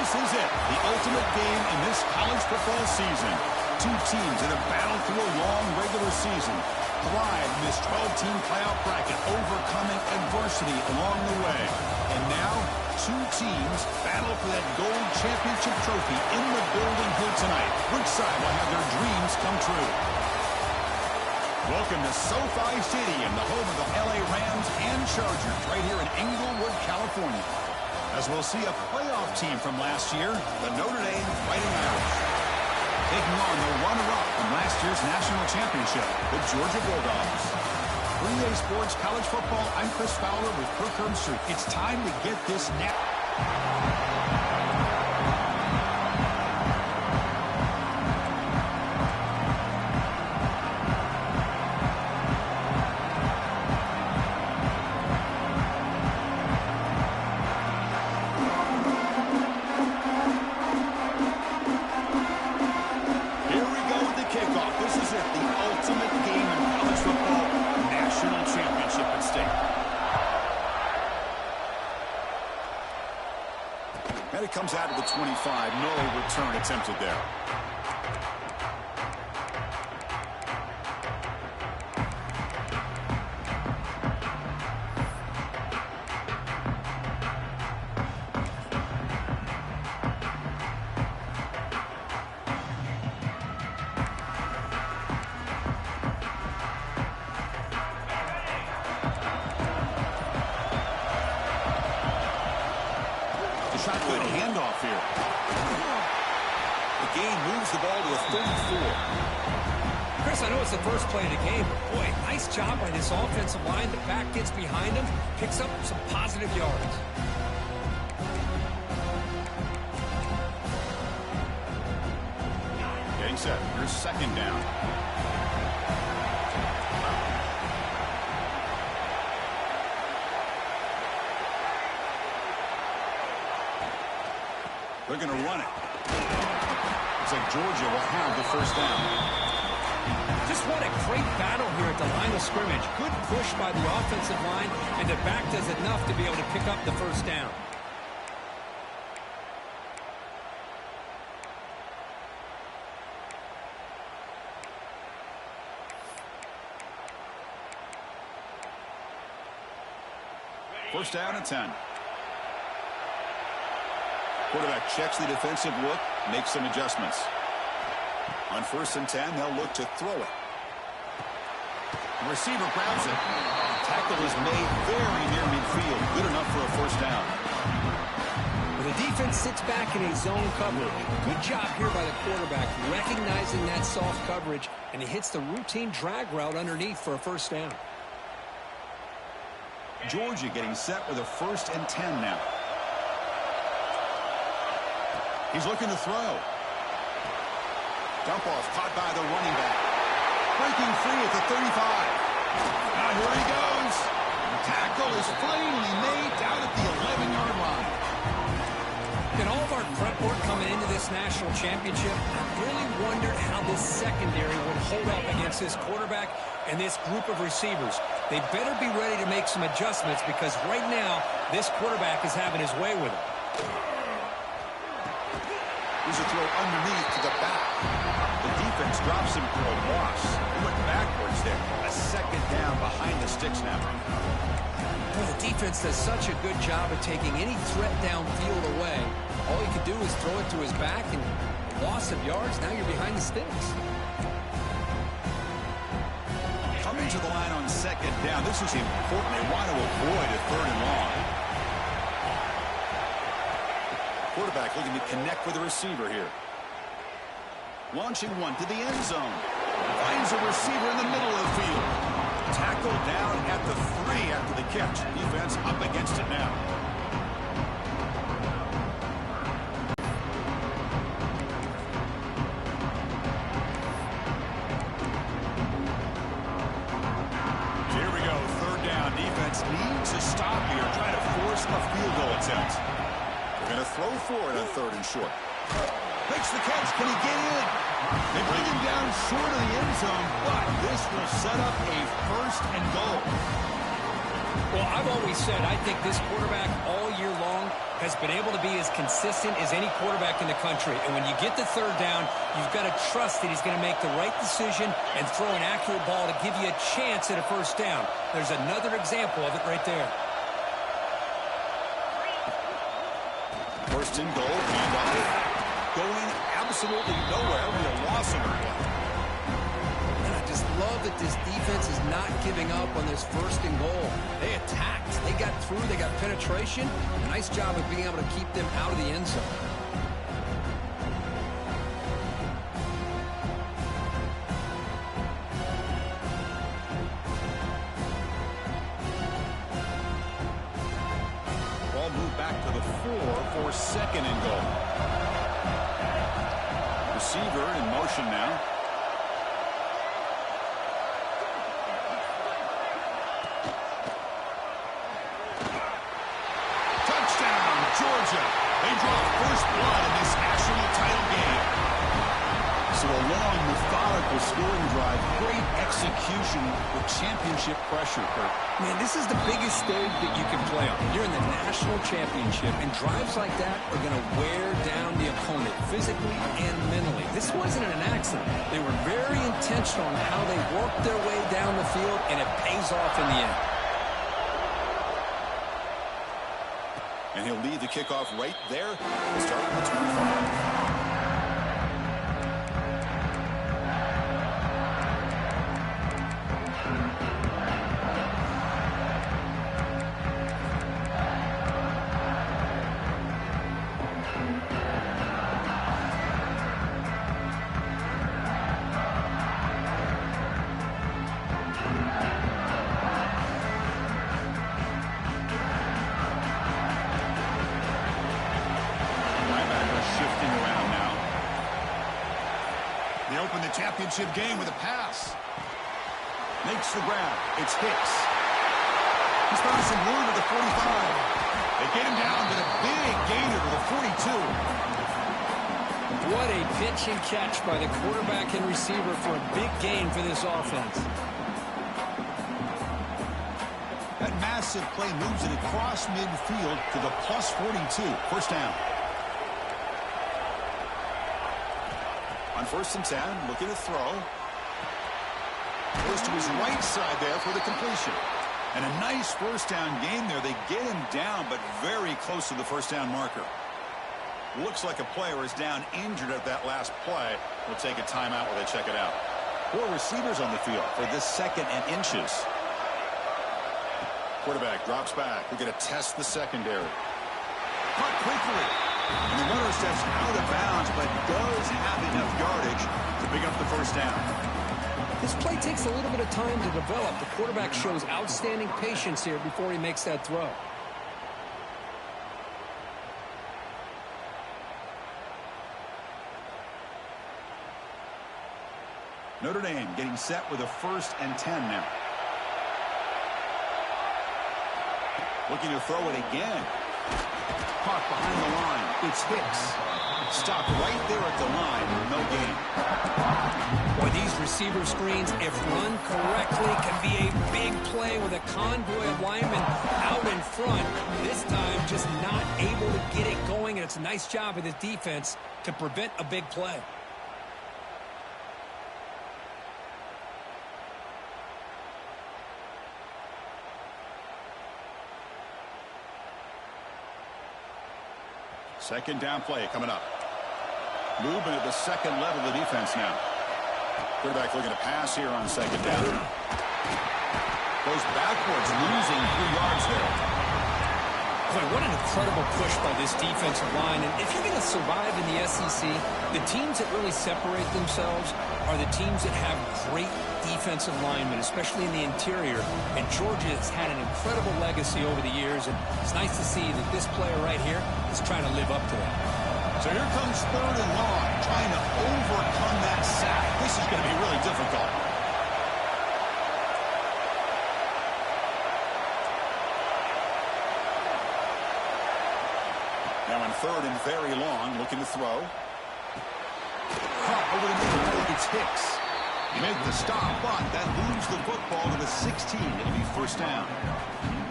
This is it, the ultimate game in this college football season. Two teams that have battled through a long regular season, thrived in this 12-team playoff bracket, overcoming adversity along the way. And now, two teams battle for that gold championship trophy in the building here tonight. Which side will have their dreams come true? Welcome to SoFi Stadium, the home of the LA Rams and Chargers, right here in Inglewood, California. As we'll see a playoff team from last year, the Notre Dame Fighting Irish, taking on the runner-up from last year's national championship, the Georgia Bulldogs. 3A Sports College Football, I'm Chris Fowler with Kirk Herbstreit. It's time to get this now. Comes out of the 25. No return attempted there. Good handoff here. The gain moves the ball to a 34. Chris, I know it's the first play of the game, but boy, nice job by this offensive line. The back gets behind him, picks up some positive yards. Getting set. Here's second down. They're going to run it. Looks like Georgia will have the first down. Just what a great battle here at the line of scrimmage. Good push by the offensive line, and the back does enough to be able to pick up the first down. First down and 10. Quarterback checks the defensive look, makes some adjustments. On 1st and 10, they'll look to throw it. The receiver grabs it. Tackle is made very near midfield. Good enough for a first down. Well, the defense sits back in a zone coverage. Good job here by the quarterback, recognizing that soft coverage, and he hits the routine drag route underneath for a first down. Georgia getting set with a 1st and 10 now. He's looking to throw. Dump off caught by the running back. Breaking free at the 35. Now here he goes. The tackle is plainly made down at the 11-yard line. In all of our prep work coming into this national championship, I really wondered how this secondary would hold up against this quarterback and this group of receivers. They better be ready to make some adjustments because right now, this quarterback is having his way with it. Here's a throw underneath to the back. The defense drops him for a loss. He went backwards there. A second down behind the sticks now. Well, the defense does such a good job of taking any threat downfield away. All he could do is throw it to his back, and loss of yards, now you're behind the sticks. Coming to the line on second down. This is important. They want to avoid a 3rd and long. Quarterback looking to connect with the receiver here. Launching one to the end zone. Finds a receiver in the middle of the field. Tackled down at the 3 after the catch. Defense up against it now. Here we go. 3rd down. Defense needs a stop here. Trying to force a field goal attempt. Going to throw for it on 3rd and short. Makes the catch. Can he get in? They bring him down short of the end zone, but this will set up a 1st and goal. Well, I've always said I think this quarterback all year long has been able to be as consistent as any quarterback in the country. And when you get the third down, you've got to trust that he's going to make the right decision and throw an accurate ball to give you a chance at a first down. There's another example of it right there. First and goal, handoff. Going absolutely nowhere with a loss of it. And I just love that this defense is not giving up on this first and goal. They attacked. They got through. They got penetration. Nice job of being able to keep them out of the end zone. Ball moved back to the 4 for second and goal. Receiver in motion now. Touchdown, Georgia. They draw first blood in this national title game. So a long, methodical scoring drive. Great execution with championship pressure, Kurt. Man, this is the biggest stage that you can play on. You're in the national championship, and drives like that are going to wear down the opponent physically and mentally. This wasn't an accident. They were very intentional on how they worked their way down the field, and it pays off in the end. And he'll lead the kickoff right there. Starting at 25. Championship game with a pass. Makes the grab. It's Hicks. He's found some room at the 45. They get him down to the big gainer to the 42. What a pitch and catch by the quarterback and receiver for a big gain for this offense. That massive play moves it across midfield to the plus 42. First down. On first and 10, looking to throw. Goes to his right side there for the completion. And a nice first down gain there. They get him down, but very close to the first down marker. Looks like a player is down injured at that last play. We'll take a timeout while they check it out. 4 receivers on the field for this second and inches. Quarterback drops back. We're going to test the secondary. Caught quickly. And the runner steps out of bounds, but does have enough yardage to pick up the first down. This play takes a little bit of time to develop. The quarterback shows outstanding patience here before he makes that throw. Notre Dame getting set with a first and 10 now. Looking to throw it again. Caught behind the line. It's Hicks. Stopped right there at the line. No gain. Boy, these receiver screens, if run correctly, can be a big play with a convoy of linemen out in front. This time, just not able to get it going, and it's a nice job of the defense to prevent a big play. Second down play coming up. Movement at the second level of the defense now. Quarterback looking to pass here on second down. Goes backwards, losing 3 yards there. Boy, what an incredible push by this defensive line. And if you're going to survive in the SEC, the teams that really separate themselves are the teams that have great defensive linemen, especially in the interior. And Georgia has had an incredible legacy over the years, and it's nice to see that this player right here is trying to live up to that. So here comes third and long, trying to overcome that sack. This is going to be really difficult. Now on third and very long, looking to throw. Caught over the middle. It's Hicks. He made the stop, but that moves the football to the 16. It'll be first down.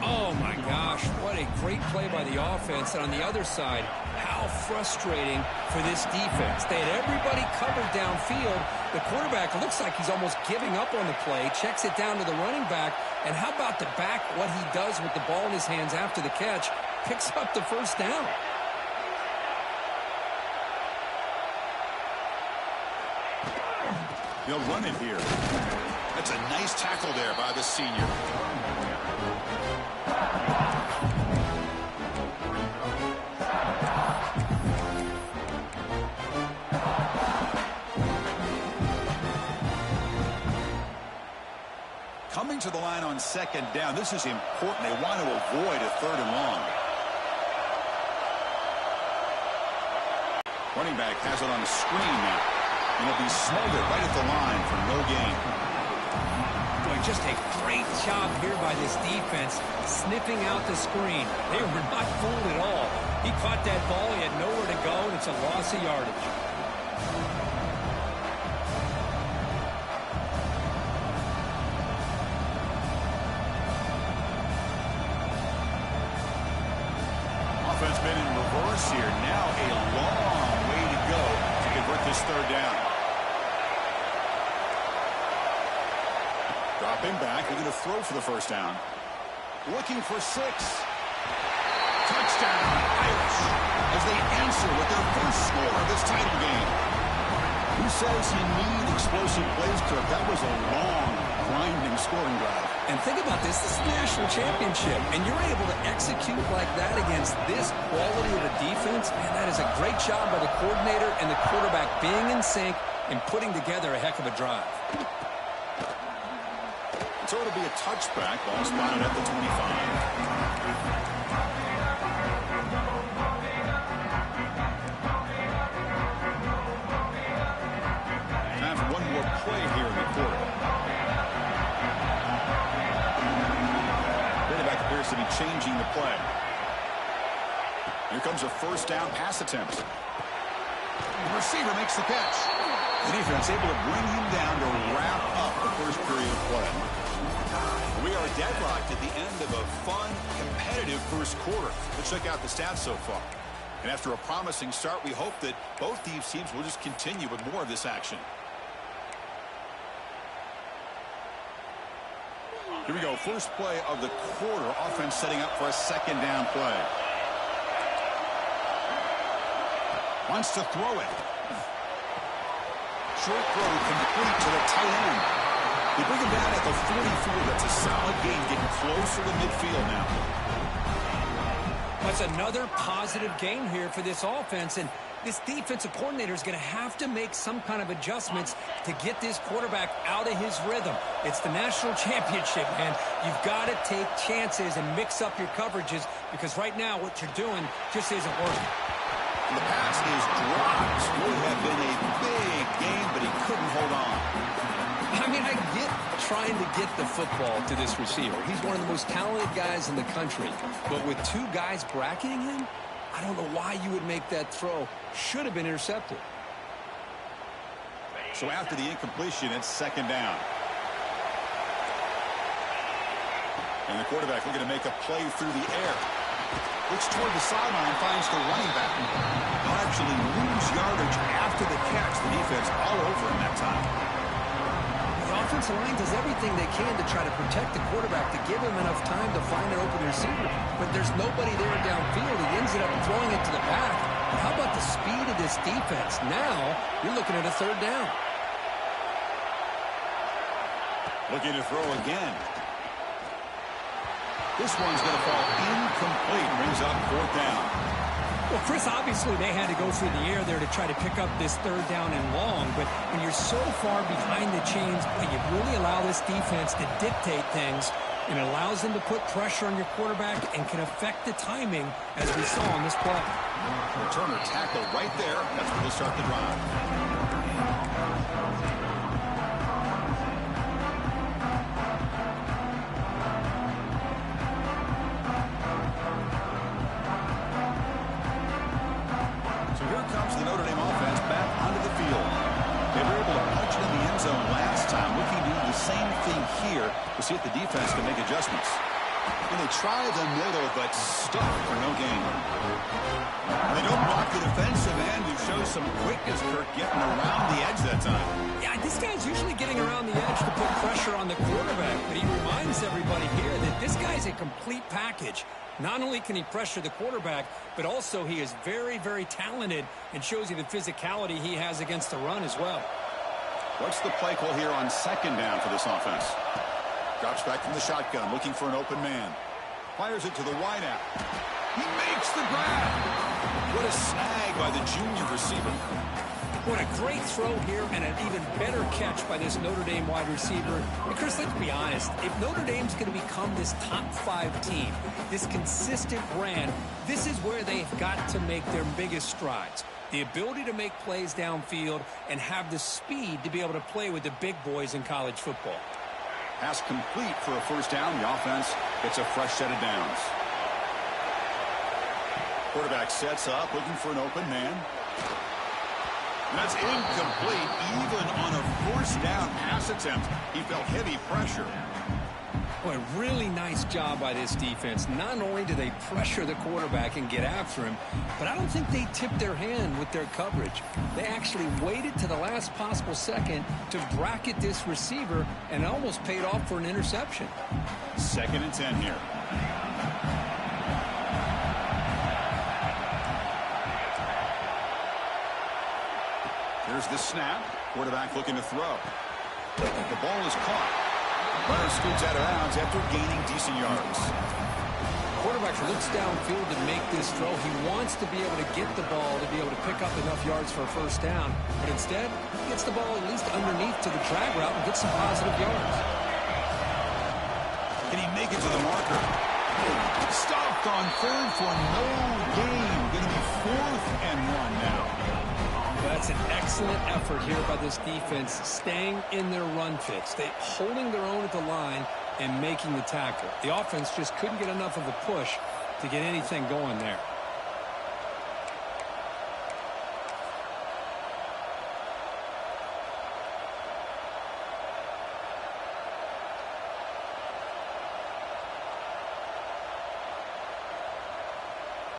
Oh, my gosh, what a great play by the offense. And on the other side, how frustrating for this defense. They had everybody covered downfield. The quarterback looks like he's almost giving up on the play, checks it down to the running back. And how about the back, what he does with the ball in his hands after the catch, picks up the first down. He'll run it here. That's a nice tackle there by the senior. Coming to the line on second down. This is important. They want to avoid a third and long. Running back has it on the screen now. And he'll be smothered right at the line for no gain. Boy, just a great job here by this defense, sniffing out the screen. They were not fooled at all. He caught that ball, he had nowhere to go, and it's a loss of yardage. Offense been in reverse here. Now a long way to go to convert this third down. Dropping back. They're going to throw for the first down. Looking for 6. Touchdown, Irish, as they answer with their first score of this title game. Who says you need explosive plays, Kirk? That was a long, grinding scoring drive. And think about this. This is the national championship, and you're able to execute like that against this quality of a defense. Man, that is a great job by the coordinator and the quarterback being in sync and putting together a heck of a drive. So it'll be a touchback. Ball spotted at the 25. Time for one more play here in the quarter. Quarterback appears to be changing the play. Here comes a first down pass attempt. The receiver makes the catch. The defense able to bring him down to wrap up the first period of play. We are deadlocked at the end of a fun, competitive first quarter. Let's check out the stats so far. And after a promising start, we hope that both these teams will just continue with more of this action. Here we go. First play of the quarter. Offense setting up for a second down play. Wants to throw it. Short throw complete to the tight end. They bring him down at the 44. That's a solid gain, getting closer to midfield now. That's another positive gain here for this offense, and this defensive coordinator is going to have to make some kind of adjustments to get this quarterback out of his rhythm. It's the national championship, man. You've got to take chances and mix up your coverages because right now what you're doing just isn't working. And the pass is dropped. Would have been a big game, but he couldn't hold on. I mean, I get trying to get the football to this receiver. He's one of the most talented guys in the country. But with 2 guys bracketing him, I don't know why you would make that throw. Should have been intercepted. So after the incompletion, it's second down. And the quarterback looking to make a play through the air. Looks toward the sideline, finds the running back. They'll actually lose yardage after the catch. The defense all over him that time. The offensive line does everything they can to try to protect the quarterback to give him enough time to find an open receiver. But there's nobody there downfield. He ends up throwing it to the back. But how about the speed of this defense? Now you're looking at a third down. Looking to throw again. This one's going to fall incomplete. Brings up fourth down. Well, Chris, obviously they had to go through the air there to try to pick up this third down and long. But when you're so far behind the chains, you really allow this defense to dictate things. And it allows them to put pressure on your quarterback and can affect the timing, as we saw on this play. Returner tackled right there. That's where they'll start the drive. Same thing here. We'll see if the defense can make adjustments. And they try the middle, but stuck for no gain. And they don't block the defensive end, who shows some quickness, Kirk, getting around the edge that time. Yeah, this guy's usually getting around the edge to put pressure on the quarterback, but he reminds everybody here that this guy's a complete package. Not only can he pressure the quarterback, but also he is very, very talented and shows you the physicality he has against the run as well. What's the play call here on second down for this offense? Drops back from the shotgun, looking for an open man. Fires it to the wideout. He makes the grab. What a snag by the junior receiver. What a great throw here and an even better catch by this Notre Dame wide receiver. And Chris, let's be honest. If Notre Dame's going to become this top 5 team, this consistent brand, this is where they've got to make their biggest strides. The ability to make plays downfield and have the speed to be able to play with the big boys in college football. Pass complete for a first down. The offense gets a fresh set of downs. Quarterback sets up, looking for an open man. And that's incomplete. Even on a first down pass attempt, he felt heavy pressure. Boy, really nice job by this defense. Not only do they pressure the quarterback and get after him, but I don't think they tipped their hand with their coverage. They actually waited to the last possible second to bracket this receiver and almost paid off for an interception. 2nd and 10 here. Here's the snap. Quarterback looking to throw. The ball is caught. Runner scoots out of bounds after gaining decent yards. Quarterback looks downfield to make this throw. He wants to be able to get the ball to be able to pick up enough yards for a first down. But instead, he gets the ball at least underneath to the drag route and gets some positive yards. Can he make it to the marker? Stopped on 3rd for no gain. Going to be 4th and 1 now. That's an excellent effort here by this defense, staying in their run fits. They holding their own at the line and making the tackle. The offense just couldn't get enough of a push to get anything going there.